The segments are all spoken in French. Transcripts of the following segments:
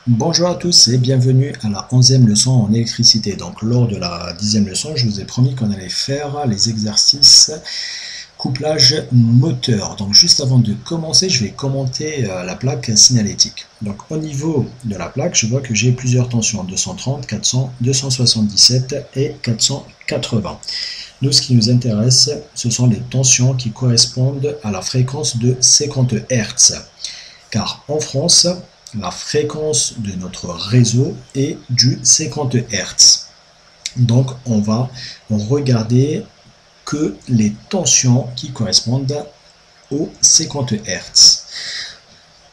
Bonjour à tous et bienvenue à la 11e leçon en électricité. Donc lors de la 10e leçon, je vous ai promis qu'on allait faire les exercices couplage moteur. Donc juste avant de commencer, je vais commenter la plaque signalétique. Donc au niveau de la plaque, je vois que j'ai plusieurs tensions, 230, 400, 277 et 480. Nous, ce qui nous intéresse, ce sont les tensions qui correspondent à la fréquence de 50 Hz. Car en France, la fréquence de notre réseau est du 50 Hz. Donc on va regarder que les tensions qui correspondent aux 50 Hz.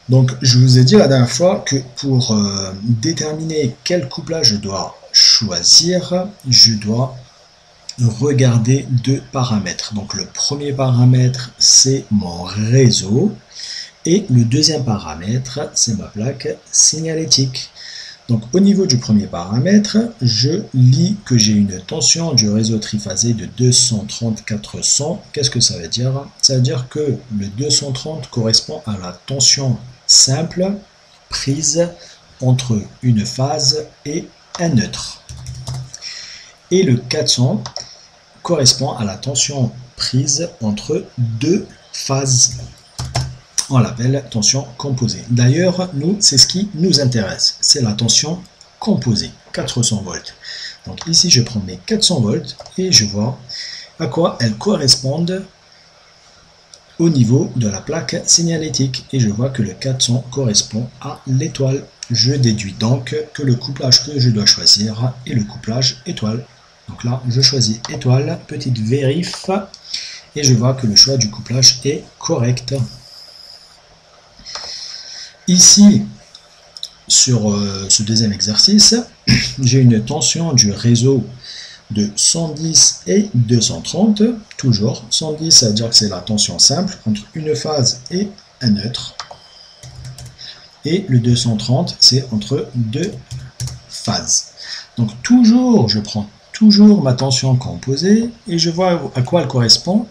Donc je vous ai dit la dernière fois que pour déterminer quel couplage je dois choisir, je dois regarder deux paramètres. Donc le premier paramètre, c'est mon réseau. Et le deuxième paramètre, c'est ma plaque signalétique. Donc au niveau du premier paramètre, je lis que j'ai une tension du réseau triphasé de 230-400. Qu'est-ce que ça veut dire? Ça veut dire que le 230 correspond à la tension simple prise entre une phase et un neutre. Et le 400 correspond à la tension prise entre deux phases. On l'appelle tension composée. D'ailleurs, nous, c'est ce qui nous intéresse. C'est la tension composée, 400 volts. Donc ici, je prends mes 400 volts et je vois à quoi elles correspondent au niveau de la plaque signalétique. Et je vois que le 400 correspond à l'étoile. Je déduis donc que le couplage que je dois choisir est le couplage étoile. Donc là, je choisis étoile, petite vérif, et je vois que le choix du couplage est correct. Ici, sur ce deuxième exercice, j'ai une tension du réseau de 110 et 230. Toujours 110, ça veut dire que c'est la tension simple entre une phase et un neutre. Et le 230, c'est entre deux phases. Donc toujours, je prends toujours ma tension composée et je vois à quoi elle correspond.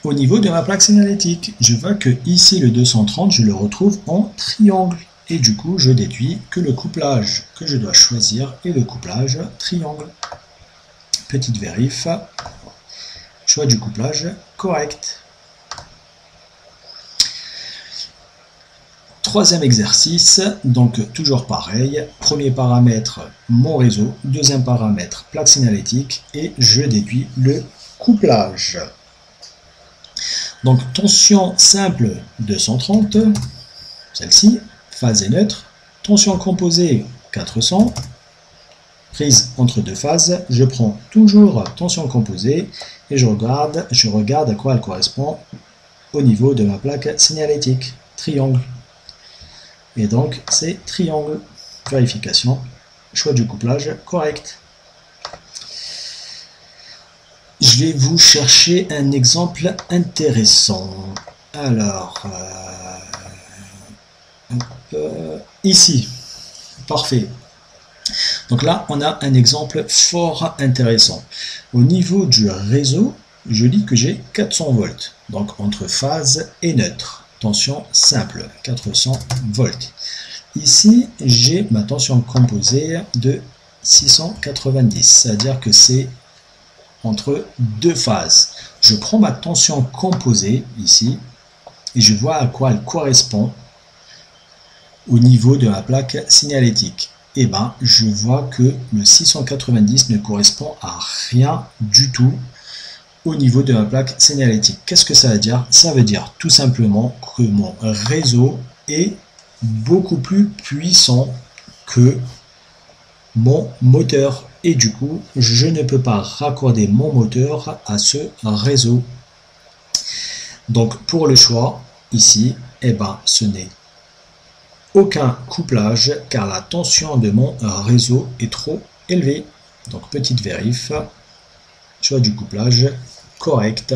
Au niveau de ma plaque signalétique, je vois que ici le 230, je le retrouve en triangle. Et du coup, je déduis que le couplage que je dois choisir est le couplage triangle. Petite vérif, choix du couplage correct. Troisième exercice, donc toujours pareil. Premier paramètre, mon réseau. Deuxième paramètre, plaque signalétique. Et je déduis le couplage. Donc tension simple 230, celle-ci, phase et neutre. Tension composée 400, prise entre deux phases. Je prends toujours tension composée et je regarde à quoi elle correspond au niveau de ma plaque signalétique, triangle. Et donc c'est triangle. Vérification, choix du couplage correct. Je vais vous chercher un exemple intéressant. Alors, ici, parfait. Donc là, on a un exemple fort intéressant. Au niveau du réseau, je dis que j'ai 400 volts, donc entre phase et neutre. Tension simple, 400 volts. Ici, j'ai ma tension composée de 690, c'est-à-dire que c'est entre deux phases. Je prends ma tension composée ici et je vois à quoi elle correspond au niveau de la plaque signalétique. Et bien, je vois que le 690 ne correspond à rien du tout au niveau de la plaque signalétique. Qu'est-ce que ça veut dire? Ça veut dire tout simplement que mon réseau est beaucoup plus puissant que mon moteur. Et du coup, je ne peux pas raccorder mon moteur à ce réseau. Donc pour le choix, ici, eh ben, ce n'est aucun couplage car la tension de mon réseau est trop élevée. Donc petite vérif, choix du couplage correct.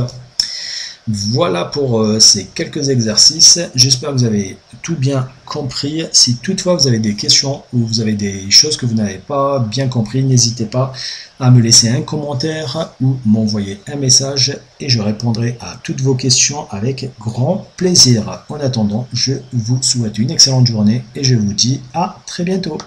Voilà pour ces quelques exercices. J'espère que vous avez tout bien compris. Si toutefois vous avez des questions ou vous avez des choses que vous n'avez pas bien compris, n'hésitez pas à me laisser un commentaire ou m'envoyer un message et je répondrai à toutes vos questions avec grand plaisir. En attendant, je vous souhaite une excellente journée et je vous dis à très bientôt.